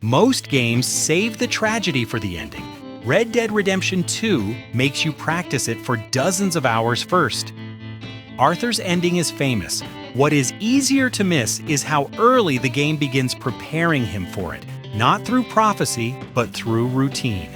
Most games save the tragedy for the ending. Red Dead Redemption 2 makes you practice it for dozens of hours first. Arthur's ending is famous. What is easier to miss is how early the game begins preparing him for it, not through prophecy, but through routine.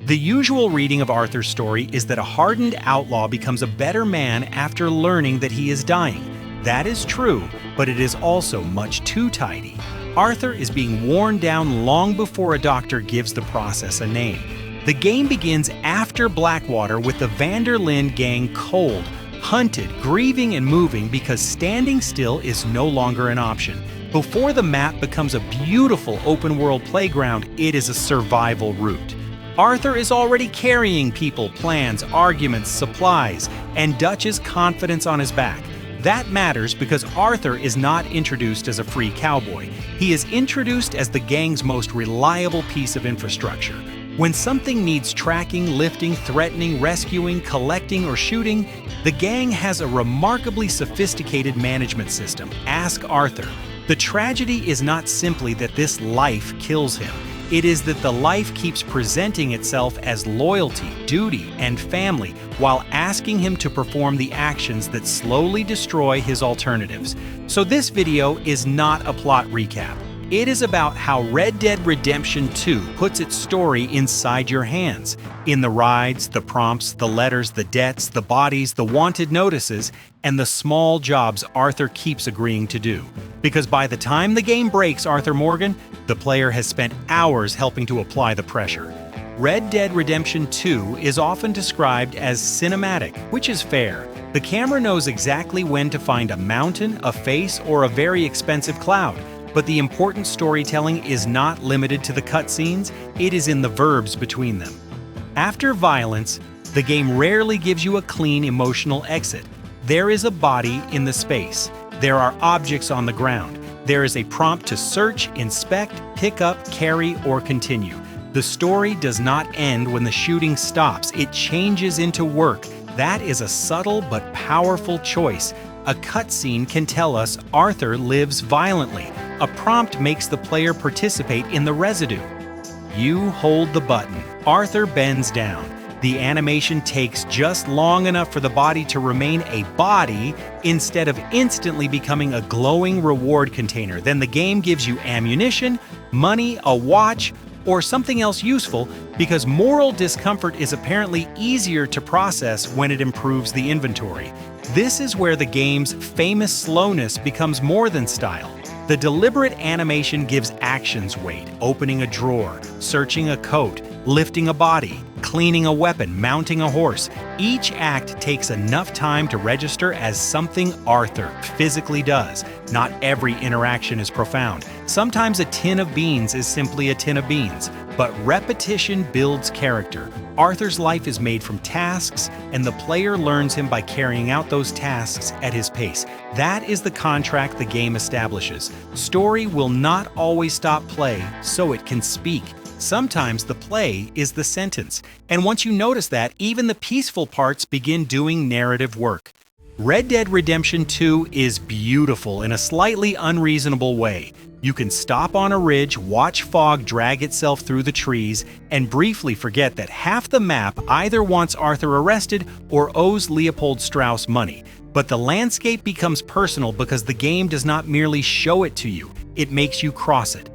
The usual reading of Arthur's story is that a hardened outlaw becomes a better man after learning that he is dying. That is true, but it is also much too tidy. Arthur is being worn down long before a doctor gives the process a name. The game begins after Blackwater with the Van der Linde gang cold, hunted, grieving, and moving because standing still is no longer an option. Before the map becomes a beautiful open-world playground, it is a survival route. Arthur is already carrying people, plans, arguments, supplies, and Dutch's confidence on his back. That matters because Arthur is not introduced as a free cowboy. He is introduced as the gang's most reliable piece of infrastructure. When something needs tracking, lifting, threatening, rescuing, collecting, or shooting, the gang has a remarkably sophisticated management system. Ask Arthur. The tragedy is not simply that this life kills him. It is that the life keeps presenting itself as loyalty, duty, and family while asking him to perform the actions that slowly destroy his alternatives. So this video is not a plot recap. It is about how Red Dead Redemption 2 puts its story inside your hands. In the rides, the prompts, the letters, the debts, the bodies, the wanted notices, and the small jobs Arthur keeps agreeing to do. Because by the time the game breaks Arthur Morgan, the player has spent hours helping to apply the pressure. Red Dead Redemption 2 is often described as cinematic, which is fair. The camera knows exactly when to find a mountain, a face, or a very expensive cloud. But the important storytelling is not limited to the cutscenes, it is in the verbs between them. After violence, the game rarely gives you a clean emotional exit. There is a body in the space. There are objects on the ground. There is a prompt to search, inspect, pick up, carry, or continue. The story does not end when the shooting stops. It changes into work. That is a subtle but powerful choice. A cutscene can tell us Arthur lives violently. A prompt makes the player participate in the residue. You hold the button. Arthur bends down. The animation takes just long enough for the body to remain a body instead of instantly becoming a glowing reward container. Then the game gives you ammunition, money, a watch, or something else useful because moral discomfort is apparently easier to process when it improves the inventory. This is where the game's famous slowness becomes more than style. The deliberate animation gives actions weight, opening a drawer, searching a coat, lifting a body, cleaning a weapon, mounting a horse. Each act takes enough time to register as something Arthur physically does. Not every interaction is profound. Sometimes a tin of beans is simply a tin of beans, but repetition builds character. Arthur's life is made from tasks, and the player learns him by carrying out those tasks at his pace. That is the contract the game establishes. Story will not always stop play, so it can speak. Sometimes the play is the sentence, and once you notice that, even the peaceful parts begin doing narrative work. Red Dead Redemption 2 is beautiful in a slightly unreasonable way. You can stop on a ridge, watch fog drag itself through the trees, and briefly forget that half the map either wants Arthur arrested or owes Leopold Strauss money. But the landscape becomes personal because the game does not merely show it to you, it makes you cross it.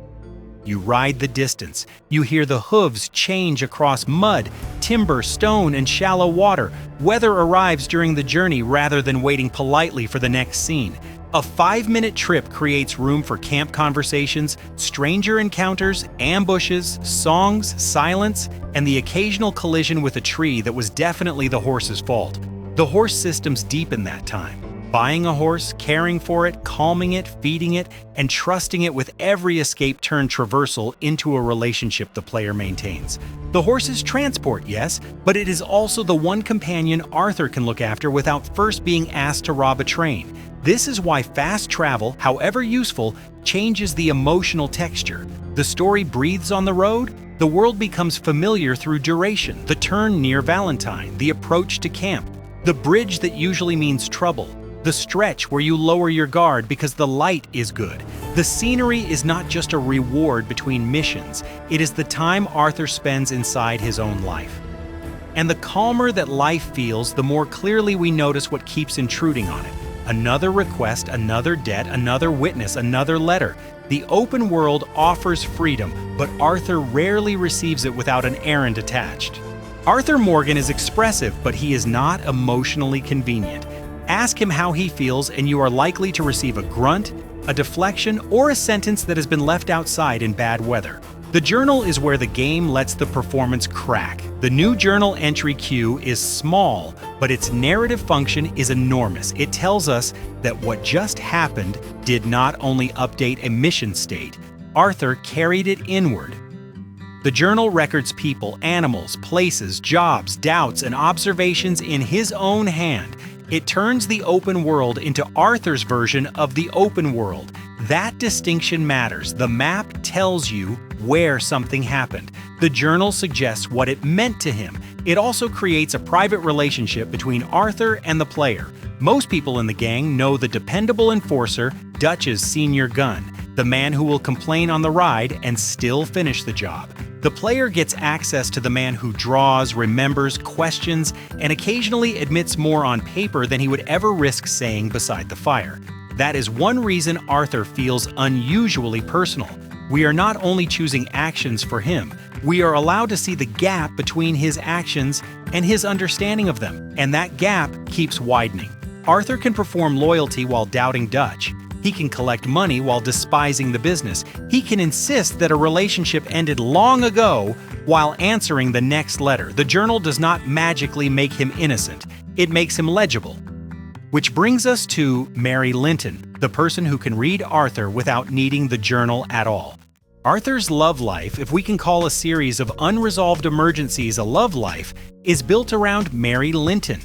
You ride the distance. You hear the hooves change across mud, timber, stone, and shallow water. Weather arrives during the journey rather than waiting politely for the next scene. A 5-minute trip creates room for camp conversations, stranger encounters, ambushes, songs, silence, and the occasional collision with a tree that was definitely the horse's fault. The horse systems deepen that time. Buying a horse, caring for it, calming it, feeding it, and trusting it with every escape turn traversal into a relationship the player maintains. The horse is transport, yes, but it is also the one companion Arthur can look after without first being asked to rob a train. This is why fast travel, however useful, changes the emotional texture. The story breathes on the road, the world becomes familiar through duration, the turn near Valentine, the approach to camp, the bridge that usually means trouble. The stretch where you lower your guard because the light is good. The scenery is not just a reward between missions, it is the time Arthur spends inside his own life. And the calmer that life feels, the more clearly we notice what keeps intruding on it. Another request, another debt, another witness, another letter. The open world offers freedom, but Arthur rarely receives it without an errand attached. Arthur Morgan is expressive, but he is not emotionally convenient. Ask him how he feels, and you are likely to receive a grunt, a deflection, or a sentence that has been left outside in bad weather. The journal is where the game lets the performance crack. The new journal entry queue is small, but its narrative function is enormous. It tells us that what just happened did not only update a mission state, Arthur carried it inward. The journal records people, animals, places, jobs, doubts, and observations in his own hand. It turns the open world into Arthur's version of the open world. That distinction matters. The map tells you where something happened. The journal suggests what it meant to him. It also creates a private relationship between Arthur and the player. Most people in the gang know the dependable enforcer, Dutch's senior gun, the man who will complain on the ride and still finish the job. The player gets access to the man who draws, remembers, questions, and occasionally admits more on paper than he would ever risk saying beside the fire. That is one reason Arthur feels unusually personal. We are not only choosing actions for him, we are allowed to see the gap between his actions and his understanding of them, and that gap keeps widening. Arthur can perform loyalty while doubting Dutch. He can collect money while despising the business. He can insist that a relationship ended long ago while answering the next letter. The journal does not magically make him innocent. It makes him legible. Which brings us to Mary Linton, the person who can read Arthur without needing the journal at all. Arthur's love life, if we can call a series of unresolved emergencies a love life, is built around Mary Linton.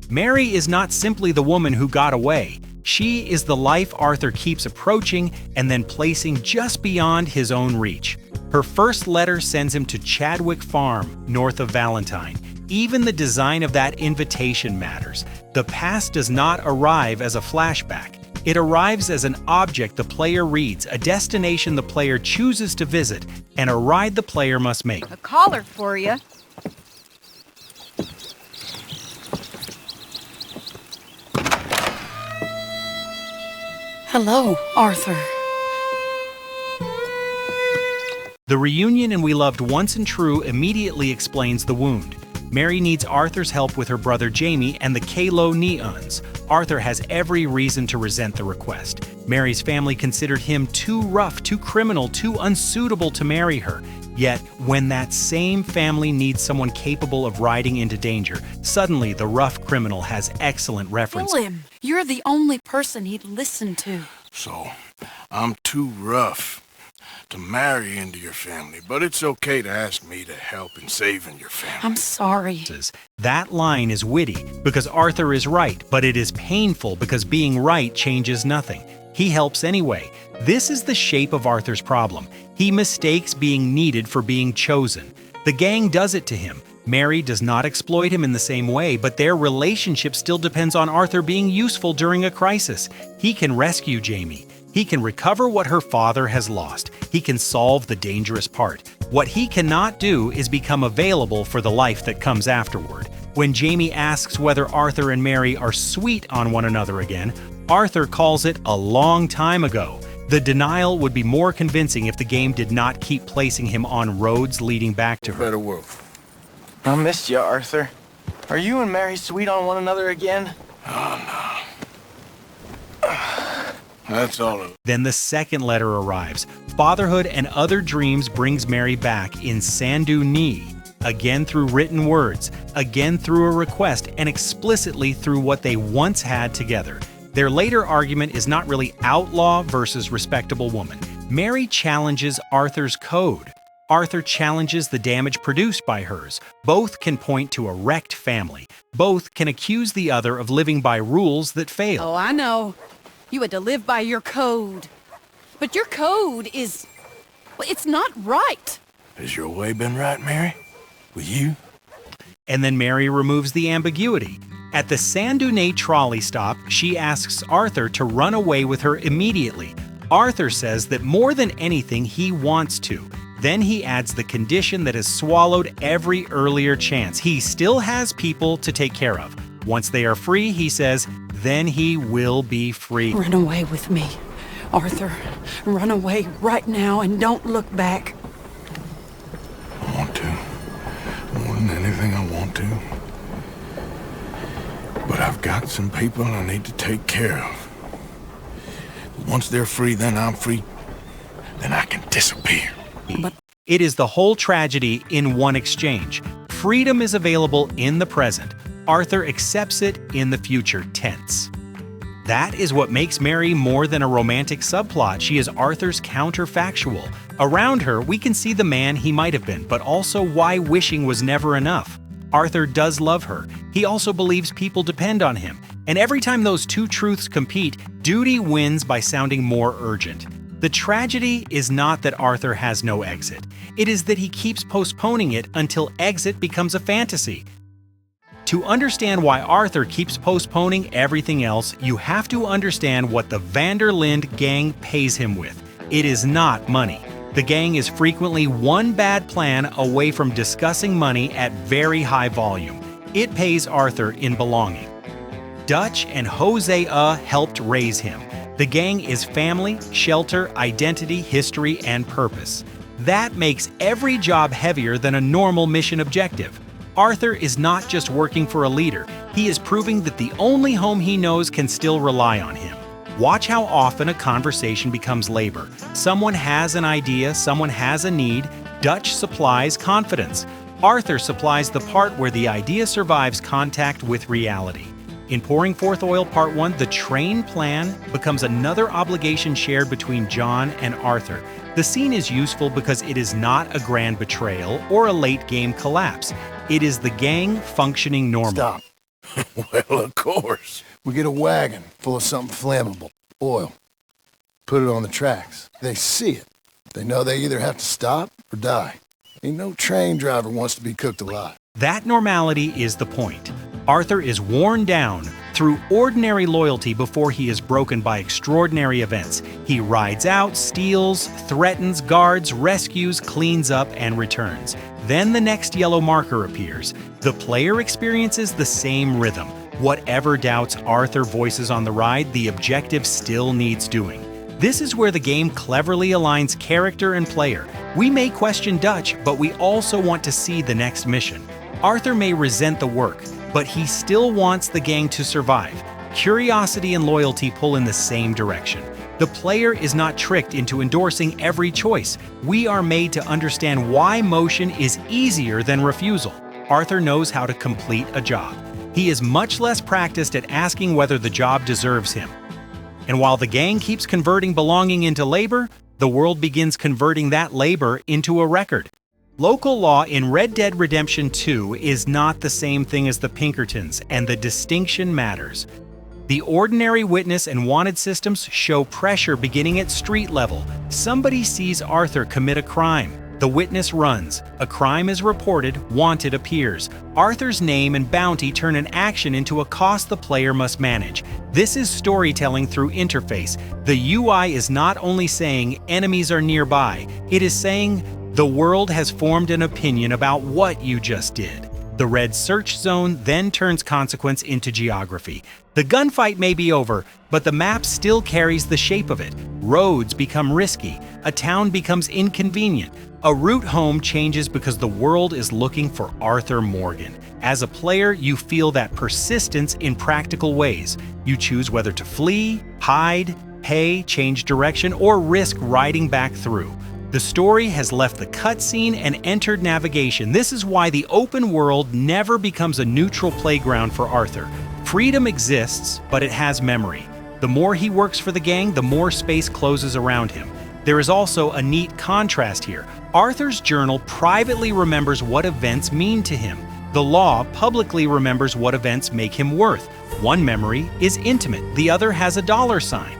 Mary is not simply the woman who got away. She is the life Arthur keeps approaching and then placing just beyond his own reach. Her first letter sends him to Chadwick Farm, north of Valentine. Even the design of that invitation matters. The past does not arrive as a flashback. It arrives as an object the player reads, a destination the player chooses to visit, and a ride the player must make. A collar for you. Hello, Arthur. The reunion and we loved once and true immediately explains the wound. Mary needs Arthur's help with her brother Jamie and the Kalo Neons. Arthur has every reason to resent the request. Mary's family considered him too rough, too criminal, too unsuitable to marry her. Yet, when that same family needs someone capable of riding into danger, suddenly the rough criminal has excellent reference. Kill him. You're the only person he'd listen to. So, I'm too rough to marry into your family, but it's okay to ask me to help in saving your family. I'm sorry. That line is witty because Arthur is right, but it is painful because being right changes nothing. He helps anyway. This is the shape of Arthur's problem. He mistakes being needed for being chosen. The gang does it to him. Mary does not exploit him in the same way, but their relationship still depends on Arthur being useful during a crisis. He can rescue Jamie. He can recover what her father has lost. He can solve the dangerous part. What he cannot do is become available for the life that comes afterward. When Jamie asks whether Arthur and Mary are sweet on one another again, Arthur calls it a long time ago. The denial would be more convincing if the game did not keep placing him on roads leading back to her. Better work. I missed you, Arthur. Are you and Mary sweet on one another again? Oh, no. That's all of it. Then the second letter arrives. Fatherhood and other dreams brings Mary back in Sandu Ni, again through written words, again through a request, and explicitly through what they once had together. Their later argument is not really outlaw versus respectable woman. Mary challenges Arthur's code. Arthur challenges the damage produced by hers. Both can point to a wrecked family. Both can accuse the other of living by rules that fail. Oh, I know. You had to live by your code. But your code is... well, it's not right. Has your way been right, Mary? With you? And then Mary removes the ambiguity. At the Sandunay trolley stop, she asks Arthur to run away with her immediately. Arthur says that more than anything, he wants to. Then he adds the condition that has swallowed every earlier chance. He still has people to take care of. Once they are free, he says, then he will be free. Run away with me, Arthur. Run away right now and don't look back. I want to. More than anything, I want to. But I've got some people I need to take care of. Once they're free, then I'm free. Then I can disappear. But It is the whole tragedy in one exchange. Freedom is available in the present. Arthur accepts it in the future tense. That is what makes Mary more than a romantic subplot. She is Arthur's counterfactual. Around her, we can see the man he might have been, but also why wishing was never enough. Arthur does love her. He also believes people depend on him. And every time those two truths compete, duty wins by sounding more urgent. The tragedy is not that Arthur has no exit. It is that he keeps postponing it until exit becomes a fantasy. To understand why Arthur keeps postponing everything else, you have to understand what the van der Linde gang pays him with. It is not money. The gang is frequently one bad plan away from discussing money at very high volume. It pays Arthur in belonging. Dutch and Hosea helped raise him. The gang is family, shelter, identity, history, and purpose. That makes every job heavier than a normal mission objective. Arthur is not just working for a leader, he is proving that the only home he knows can still rely on him. Watch how often a conversation becomes labor. Someone has an idea, someone has a need. Dutch supplies confidence. Arthur supplies the part where the idea survives contact with reality. In Pouring Forth Oil Part 1, the train plan becomes another obligation shared between John and Arthur. The scene is useful because it is not a grand betrayal or a late-game collapse. It is the gang functioning normally. Stop. Well, of course. We get a wagon full of something flammable, oil. Put it on the tracks. They see it. They know they either have to stop or die. Ain't no train driver wants to be cooked alive. That normality is the point. Arthur is worn down through ordinary loyalty before he is broken by extraordinary events. He rides out, steals, threatens, guards, rescues, cleans up, and returns. Then the next yellow marker appears. The player experiences the same rhythm. Whatever doubts Arthur voices on the ride, the objective still needs doing. This is where the game cleverly aligns character and player. We may question Dutch, but we also want to see the next mission. Arthur may resent the work, but he still wants the gang to survive. Curiosity and loyalty pull in the same direction. The player is not tricked into endorsing every choice. We are made to understand why motion is easier than refusal. Arthur knows how to complete a job. He is much less practiced at asking whether the job deserves him. And while the gang keeps converting belonging into labor, the world begins converting that labor into a record. Local law in Red Dead Redemption 2 is not the same thing as the Pinkertons, and the distinction matters. The ordinary witness and wanted systems show pressure beginning at street level. Somebody sees Arthur commit a crime. The witness runs. A crime is reported, wanted appears. Arthur's name and bounty turn an action into a cost the player must manage. This is storytelling through interface. The UI is not only saying enemies are nearby, it is saying the world has formed an opinion about what you just did. The red search zone then turns consequence into geography. The gunfight may be over, but the map still carries the shape of it. Roads become risky. A town becomes inconvenient. A route home changes because the world is looking for Arthur Morgan. As a player, you feel that persistence in practical ways. You choose whether to flee, hide, pay, change direction, or risk riding back through. The story has left the cutscene and entered navigation. This is why the open world never becomes a neutral playground for Arthur. Freedom exists, but it has memory. The more he works for the gang, the more space closes around him. There is also a neat contrast here. Arthur's journal privately remembers what events mean to him. The law publicly remembers what events make him worth. One memory is intimate, the other has a dollar sign.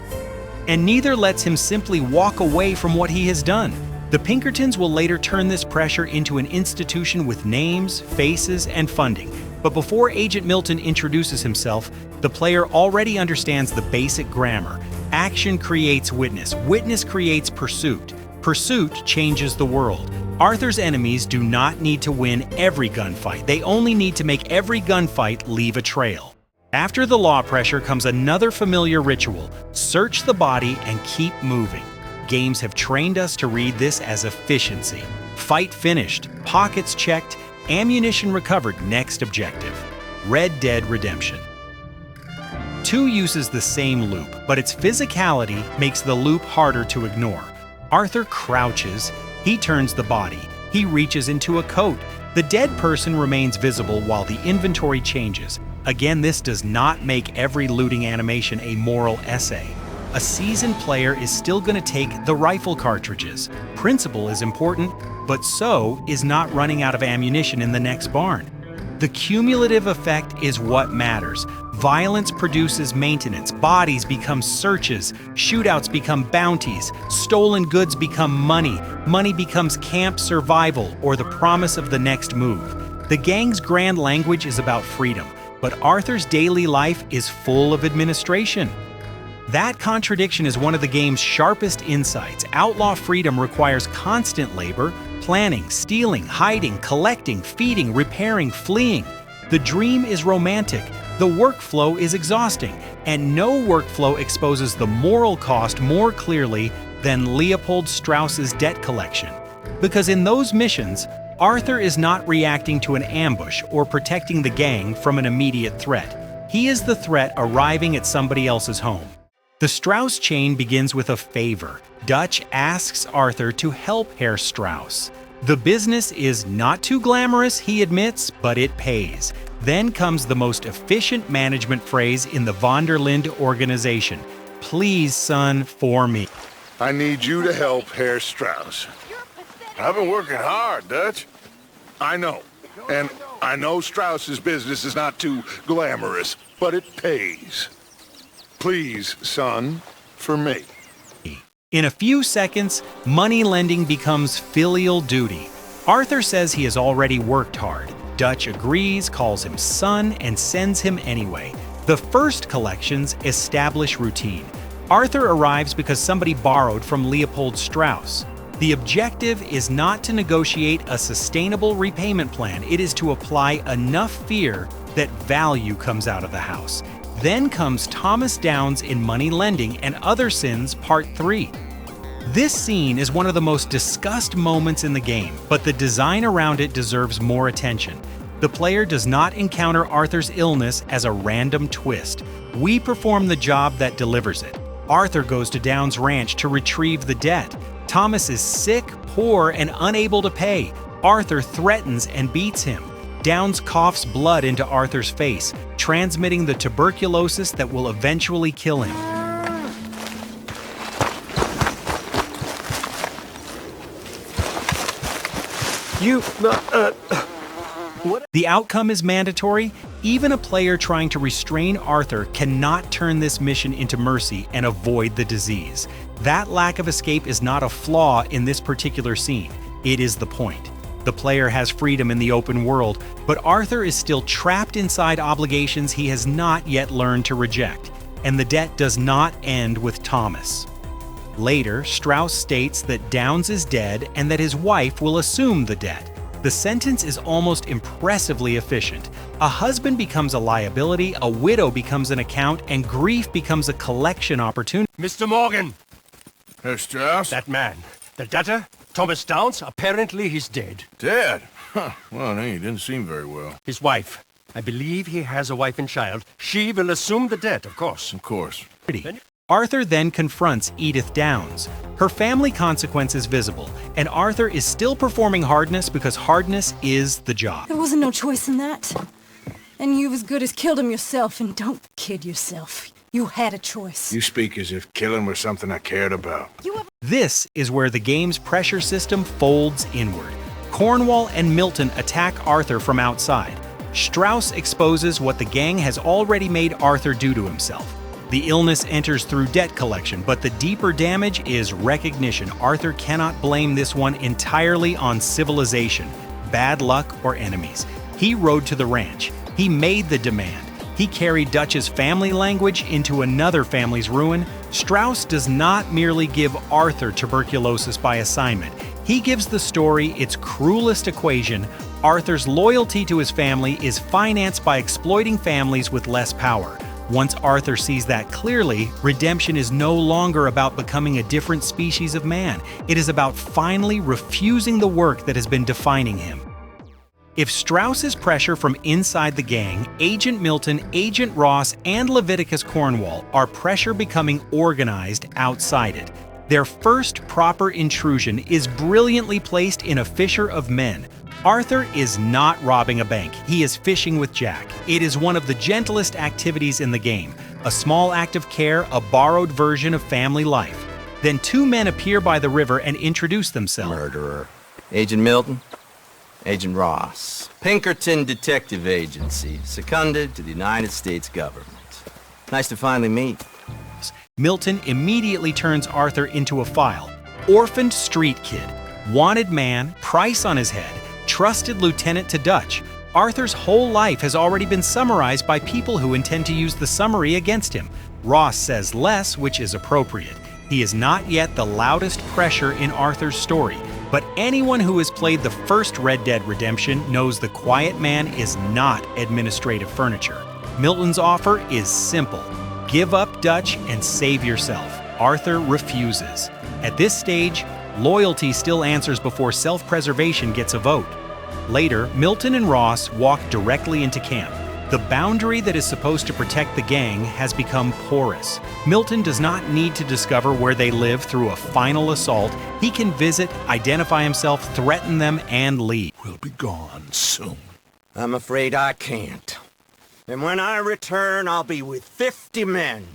And neither lets him simply walk away from what he has done. The Pinkertons will later turn this pressure into an institution with names, faces, and funding. But before Agent Milton introduces himself, the player already understands the basic grammar. Action creates witness. Witness creates pursuit. Pursuit changes the world. Arthur's enemies do not need to win every gunfight. They only need to make every gunfight leave a trail. After the law pressure comes another familiar ritual: search the body and keep moving. Games have trained us to read this as efficiency. Fight finished, pockets checked, ammunition recovered, next objective. Red Dead Redemption 2 uses the same loop, but its physicality makes the loop harder to ignore. Arthur crouches, he turns the body, he reaches into a coat. The dead person remains visible while the inventory changes. Again, this does not make every looting animation a moral essay. A seasoned player is still going to take the rifle cartridges. Principle is important, but so is not running out of ammunition in the next barn. The cumulative effect is what matters. Violence produces maintenance, bodies become searches, shootouts become bounties, stolen goods become money, money becomes camp survival or the promise of the next move. The gang's grand language is about freedom, but Arthur's daily life is full of administration. That contradiction is one of the game's sharpest insights. Outlaw freedom requires constant labor, planning, stealing, hiding, collecting, feeding, repairing, fleeing. The dream is romantic, the workflow is exhausting, and no workflow exposes the moral cost more clearly than Leopold Strauss's debt collection. Because in those missions, Arthur is not reacting to an ambush or protecting the gang from an immediate threat. He is the threat arriving at somebody else's home. The Strauss chain begins with a favor. Dutch asks Arthur to help Herr Strauss. The business is not too glamorous, he admits, but it pays. Then comes the most efficient management phrase in the von der Linde organization. Please, son, for me. I need you to help Herr Strauss. I've been working hard, Dutch. I know. And I know Strauss's business is not too glamorous, but it pays. Please, son, for me. In a few seconds, money lending becomes filial duty. Arthur says he has already worked hard. Dutch agrees, calls him son, and sends him anyway. The first collections establish routine. Arthur arrives because somebody borrowed from Leopold Strauss. The objective is not to negotiate a sustainable repayment plan. It is to apply enough fear that value comes out of the house. Then comes Thomas Downs in Money Lending and Other Sins Part 3. This scene is one of the most discussed moments in the game, but the design around it deserves more attention. The player does not encounter Arthur's illness as a random twist. We perform the job that delivers it. Arthur goes to Downs' ranch to retrieve the debt. Thomas is sick, poor, and unable to pay. Arthur threatens and beats him. Downs coughs blood into Arthur's face, transmitting the tuberculosis that will eventually kill him. The outcome is mandatory. Even a player trying to restrain Arthur cannot turn this mission into mercy and avoid the disease. That lack of escape is not a flaw in this particular scene. It is the point. The player has freedom in the open world, but Arthur is still trapped inside obligations he has not yet learned to reject, and the debt does not end with Thomas. Later, Strauss states that Downs is dead and that his wife will assume the debt. The sentence is almost impressively efficient. A husband becomes a liability, a widow becomes an account, and grief becomes a collection opportunity. Mr. Morgan, Herr Strauss? that man, the debtor, Thomas Downs, apparently he's dead. Dead? Huh. Well, no, he didn't seem very well. His wife, I believe he has a wife and child. She will assume the debt, of course. Of course. Arthur then confronts Edith Downs. Her family consequence is visible, and Arthur is still performing hardness because hardness is the job. There wasn't no choice in that. And you've as good as killed him yourself, and don't kid yourself. You had a choice. You speak as if killing was something I cared about. This is where the game's pressure system folds inward. Cornwall and Milton attack Arthur from outside. Strauss exposes what the gang has already made Arthur do to himself. The illness enters through debt collection, but the deeper damage is recognition. Arthur cannot blame this one entirely on civilization, bad luck, or enemies. He rode to the ranch. He made the demand. He carried Dutch's family language into another family's ruin. Strauss does not merely give Arthur tuberculosis by assignment. He gives the story its cruelest equation. Arthur's loyalty to his family is financed by exploiting families with less power. Once Arthur sees that clearly, redemption is no longer about becoming a different species of man. It is about finally refusing the work that has been defining him. If Strauss's pressure from inside the gang, Agent Milton, Agent Ross, and Leviticus Cornwall are pressure becoming organized outside it. Their first proper intrusion is brilliantly placed in a fisher of men. Arthur is not robbing a bank, he is fishing with Jack. It is one of the gentlest activities in the game, a small act of care, a borrowed version of family life. Then two men appear by the river and introduce themselves. Murderer. Agent Milton, Agent Ross. Pinkerton Detective Agency, seconded to the United States government. Nice to finally meet. Milton immediately turns Arthur into a file. Orphaned street kid, wanted man, price on his head, trusted lieutenant to Dutch. Arthur's whole life has already been summarized by people who intend to use the summary against him. Ross says less, which is appropriate. He is not yet the loudest pressure in Arthur's story, but anyone who has played the first Red Dead Redemption knows the quiet man is not administrative furniture. Milton's offer is simple. Give up Dutch and save yourself. Arthur refuses. At this stage, loyalty still answers before self-preservation gets a vote. Later, Milton and Ross walk directly into camp. The boundary that is supposed to protect the gang has become porous. Milton does not need to discover where they live through a final assault. He can visit, identify himself, threaten them, and leave. We'll be gone soon. I'm afraid I can't. And when I return, I'll be with 50 men.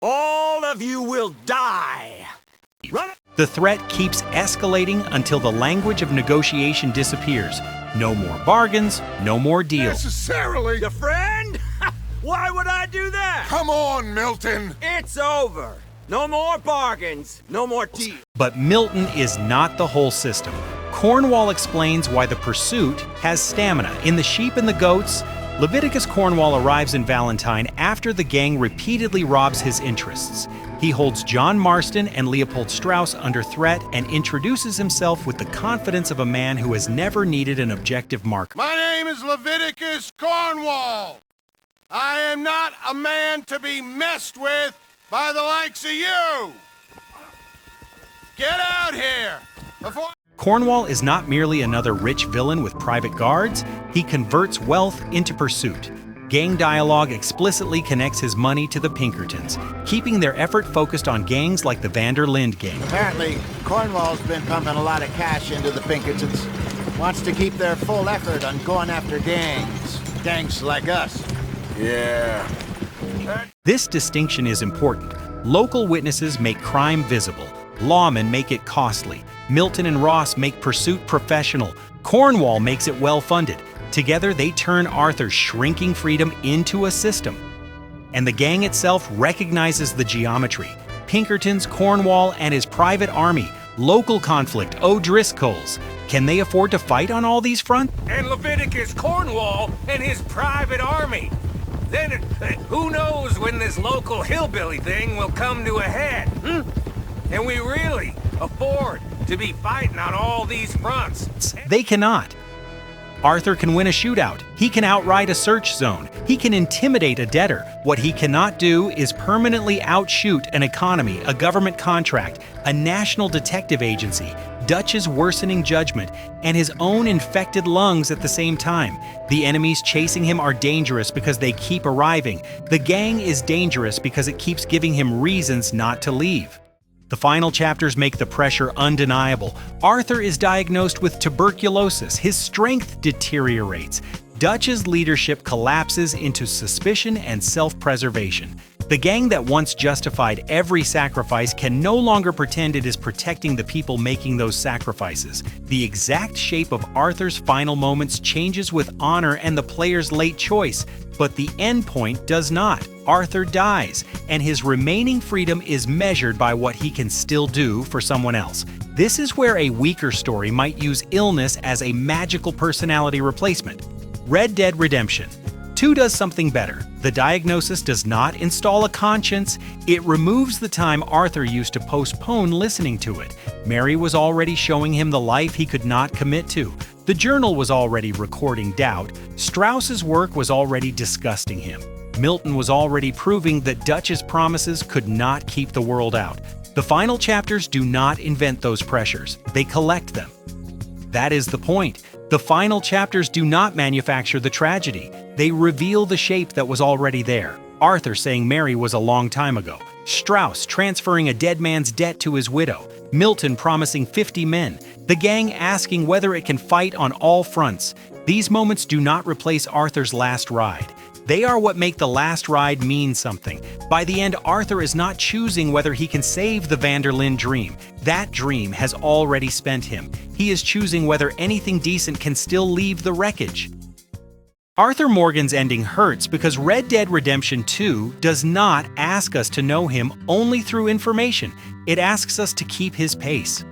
All of you will die. Run it! The threat keeps escalating until the language of negotiation disappears. No more bargains, no more deals. Necessarily! Your friend? Why would I do that? Come on, Milton! It's over. No more bargains, no more deals. But Milton is not the whole system. Cornwall explains why the pursuit has stamina. In The Sheep and the Goats, Leviticus Cornwall arrives in Valentine after the gang repeatedly robs his interests. He holds John Marston and Leopold Strauss under threat and introduces himself with the confidence of a man who has never needed an objective marker. My name is Leviticus Cornwall. I am not a man to be messed with by the likes of you. Get out here before... Cornwall is not merely another rich villain with private guards, he converts wealth into pursuit. Gang dialogue explicitly connects his money to the Pinkertons, keeping their effort focused on gangs like the Linde gang. Apparently, Cornwall's been pumping a lot of cash into the Pinkertons. Wants to keep their full effort on going after gangs. Gangs like us. Yeah. This distinction is important. Local witnesses make crime visible. Lawmen make it costly. Milton and Ross make pursuit professional. Cornwall makes it well-funded. Together, they turn Arthur's shrinking freedom into a system. And the gang itself recognizes the geometry. Pinkerton's, Cornwall, and his private army. Local conflict, O'Driscoll's. Can they afford to fight on all these fronts? And Leviticus Cornwall and his private army. Then, who knows when this local hillbilly thing will come to a head, And we really afford to be fighting on all these fronts. They cannot. Arthur can win a shootout. He can outride a search zone. He can intimidate a debtor. What he cannot do is permanently outshoot an economy, a government contract, a national detective agency, Dutch's worsening judgment, and his own infected lungs at the same time. The enemies chasing him are dangerous because they keep arriving. The gang is dangerous because it keeps giving him reasons not to leave. The final chapters make the pressure undeniable. Arthur is diagnosed with tuberculosis. His strength deteriorates. Dutch's leadership collapses into suspicion and self-preservation. The gang that once justified every sacrifice can no longer pretend it is protecting the people making those sacrifices. The exact shape of Arthur's final moments changes with honor and the player's late choice, but the end point does not. Arthur dies, and his remaining freedom is measured by what he can still do for someone else. This is where a weaker story might use illness as a magical personality replacement. Red Dead Redemption. 2 does something better. The diagnosis does not install a conscience. It removes the time Arthur used to postpone listening to it. Mary was already showing him the life he could not commit to. The journal was already recording doubt. Strauss's work was already disgusting him. Milton was already proving that Dutch's promises could not keep the world out. The final chapters do not invent those pressures. They collect them. That is the point. The final chapters do not manufacture the tragedy. They reveal the shape that was already there. Arthur saying Mary was a long time ago. Strauss transferring a dead man's debt to his widow. Milton promising 50 men. The gang asking whether it can fight on all fronts. These moments do not replace Arthur's last ride. They are what make the last ride mean something. By the end, Arthur is not choosing whether he can save the Van der Linde dream. That dream has already spent him. He is choosing whether anything decent can still leave the wreckage. Arthur Morgan's ending hurts because Red Dead Redemption 2 does not ask us to know him only through information. It asks us to keep his pace.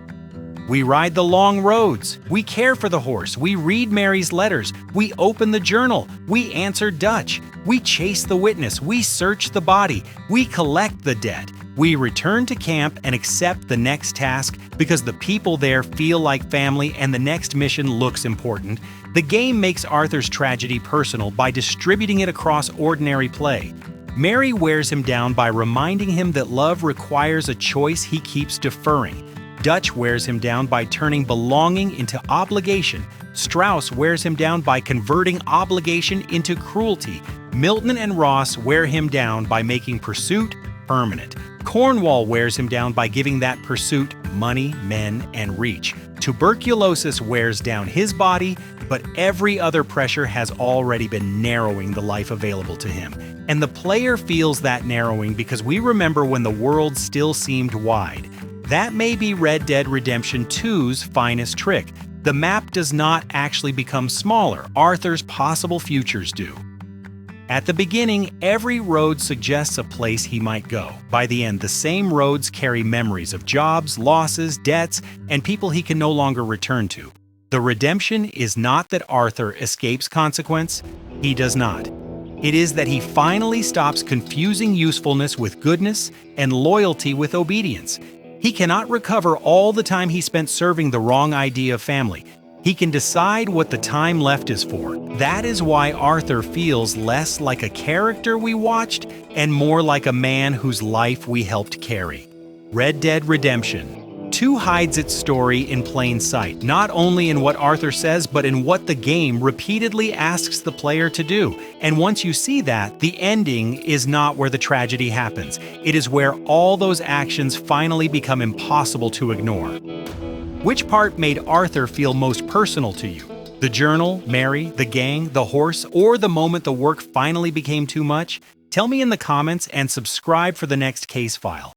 We ride the long roads. We care for the horse. We read Mary's letters. We open the journal. We answer Dutch. We chase the witness. We search the body. We collect the debt. We return to camp and accept the next task because the people there feel like family and the next mission looks important. The game makes Arthur's tragedy personal by distributing it across ordinary play. Mary wears him down by reminding him that love requires a choice he keeps deferring. Dutch wears him down by turning belonging into obligation. Strauss wears him down by converting obligation into cruelty. Milton and Ross wear him down by making pursuit permanent. Cornwall wears him down by giving that pursuit money, men, and reach. Tuberculosis wears down his body, but every other pressure has already been narrowing the life available to him. And the player feels that narrowing because we remember when the world still seemed wide. That may be Red Dead Redemption 2's finest trick. The map does not actually become smaller. Arthur's possible futures do. At the beginning, every road suggests a place he might go. By the end, the same roads carry memories of jobs, losses, debts, and people he can no longer return to. The redemption is not that Arthur escapes consequence. He does not. It is that he finally stops confusing usefulness with goodness and loyalty with obedience. He cannot recover all the time he spent serving the wrong idea of family. He can decide what the time left is for. That is why Arthur feels less like a character we watched and more like a man whose life we helped carry. Red Dead Redemption 2 hides its story in plain sight, not only in what Arthur says, but in what the game repeatedly asks the player to do. And once you see that, the ending is not where the tragedy happens. It is where all those actions finally become impossible to ignore. Which part made Arthur feel most personal to you? The journal, Mary, the gang, the horse, or the moment the work finally became too much? Tell me in the comments and subscribe for the next case file.